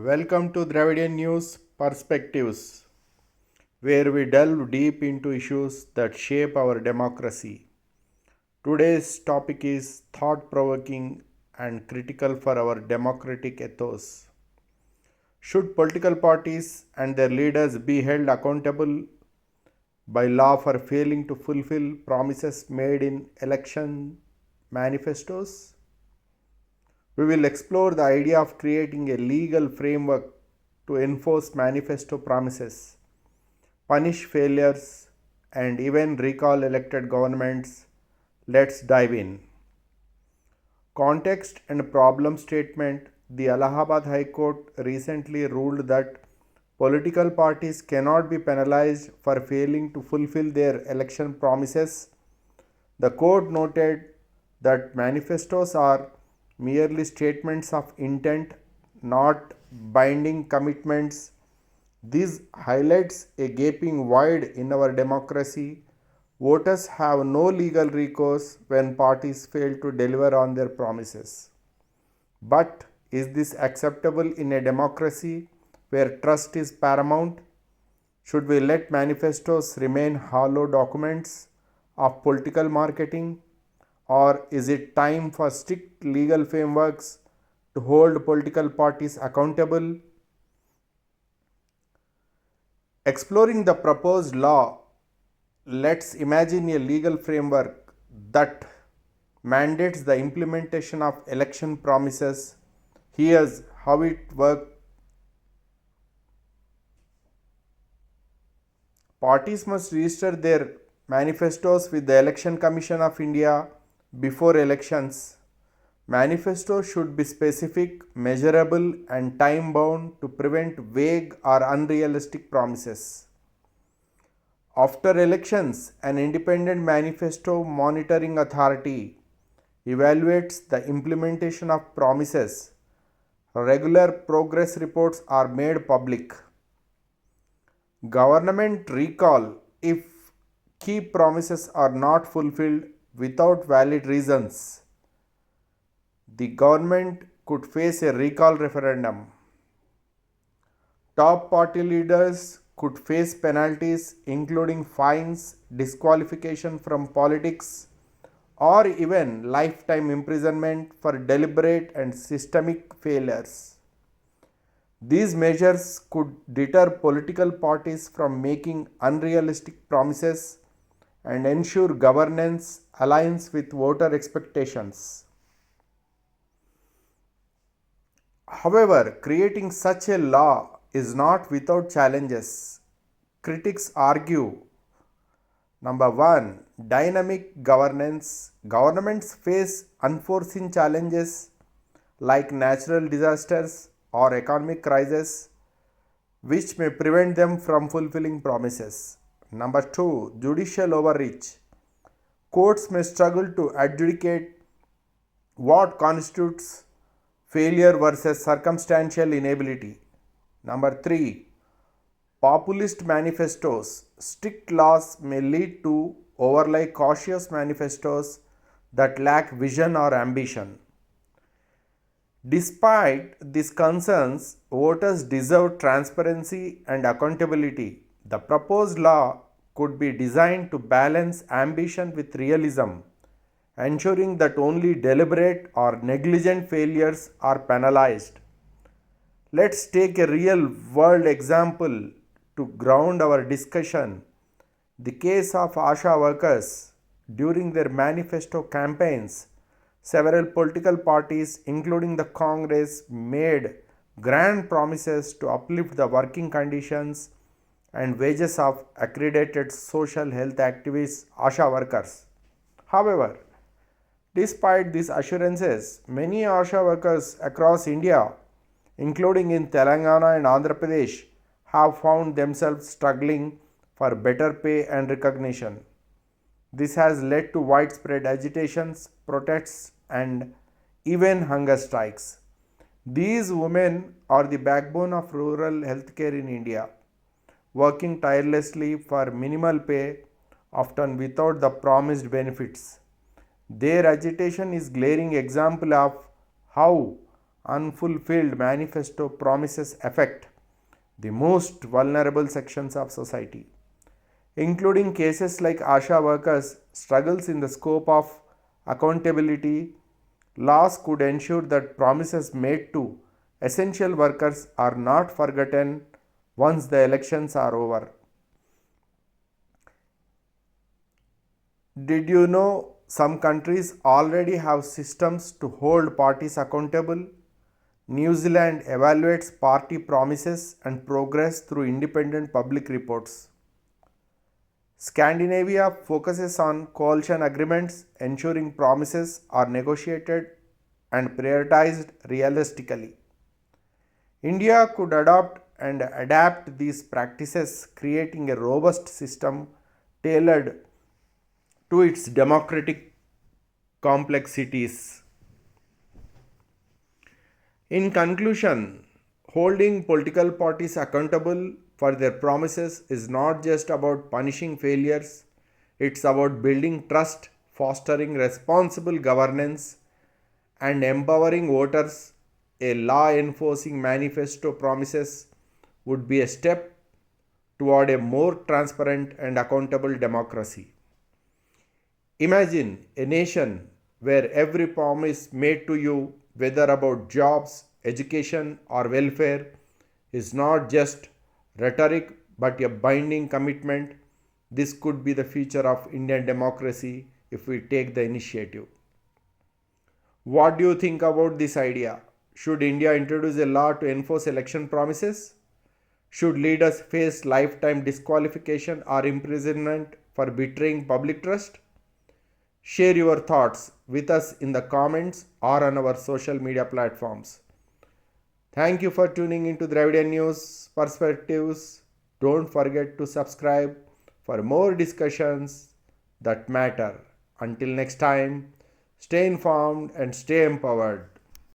Welcome to Dravidian News Perspectives, where we delve deep into issues that shape our democracy. Today's topic is thought provoking and critical for our democratic ethos. Should political parties and their leaders be held accountable by law for failing to fulfill promises made in election manifestos? We will explore the idea of creating a legal framework to enforce manifesto promises, punish failures, and even recall elected governments. Let's dive in. Context and problem statement. The Allahabad High Court recently ruled that political parties cannot be penalized for failing to fulfill their election promises. The court noted that manifestos are merely statements of intent, not binding commitments. This highlights a gaping void in our democracy. Voters have no legal recourse when parties fail to deliver on their promises. But is this acceptable in a democracy where trust is paramount? Should we let manifestos remain hollow documents of political marketing? Or is it time for strict legal frameworks to hold political parties accountable? Exploring the proposed law, let's imagine a legal framework that mandates the implementation of election promises. Here's how it works. Parties must register their manifestos with the Election Commission of India before elections. Manifestos should be specific, measurable, and time bound to prevent vague or unrealistic promises. After elections, an independent manifesto monitoring authority evaluates the implementation of promises. Regular progress reports are made public. Government recall if key promises are not fulfilled without valid reasons. The government could face a recall referendum. Top party leaders could face penalties including fines, disqualification from politics, or even lifetime imprisonment for deliberate and systemic failures. These measures could deter political parties from making unrealistic promises and ensure governance aligns with voter expectations. However, creating such a law is not without challenges. Critics argue: number one, dynamic governance. Governments face unforeseen challenges like natural disasters or economic crises, which may prevent them from fulfilling promises. Number two, judicial overreach. Courts may struggle to adjudicate what constitutes failure versus circumstantial inability. Number three, populist manifestos. Strict laws may lead to overlay cautious manifestos that lack vision or ambition. Despite these concerns, voters deserve transparency and accountability. The proposed law could be designed to balance ambition with realism, ensuring that only deliberate or negligent failures are penalized. Let's take a real world example to ground our discussion. The case of Asha workers. During their manifesto campaigns, several political parties, including the Congress, made grand promises to uplift the working conditions and wages of accredited social health activists, Asha workers. However, despite these assurances, many Asha workers across India, including in Telangana and Andhra Pradesh, have found themselves struggling for better pay and recognition. This has led to widespread agitations, protests, and even hunger strikes. These women are the backbone of rural healthcare in India, working tirelessly for minimal pay, often without the promised benefits. Their agitation is glaring example of how unfulfilled manifesto promises affect the most vulnerable sections of society, including cases like Asha workers' struggles in the scope of accountability. Laws could ensure that promises made to essential workers are not forgotten once the elections are over. Did you know some countries already have systems to hold parties accountable? New Zealand evaluates party promises and progress through independent public reports. Scandinavia focuses on coalition agreements, ensuring promises are negotiated and prioritized realistically. India could adopt and adapt these practices, creating a robust system tailored to its democratic complexities. In conclusion, holding political parties accountable for their promises is not just about punishing failures, it's about building trust, fostering responsible governance, and empowering voters. A law enforcing manifesto promises would be a step toward a more transparent and accountable democracy. Imagine a nation where every promise made to you, whether about jobs, education, or welfare, is not just rhetoric but a binding commitment. This could be the future of Indian democracy if we take the initiative. What do you think about this idea? Should India introduce a law to enforce election promises? Should leaders face lifetime disqualification or imprisonment for betraying public trust? Share your thoughts with us in the comments or on our social media platforms. Thank you for tuning into Dravidian News Perspectives. Don't forget to subscribe for more discussions that matter. Until next time, stay informed and stay empowered.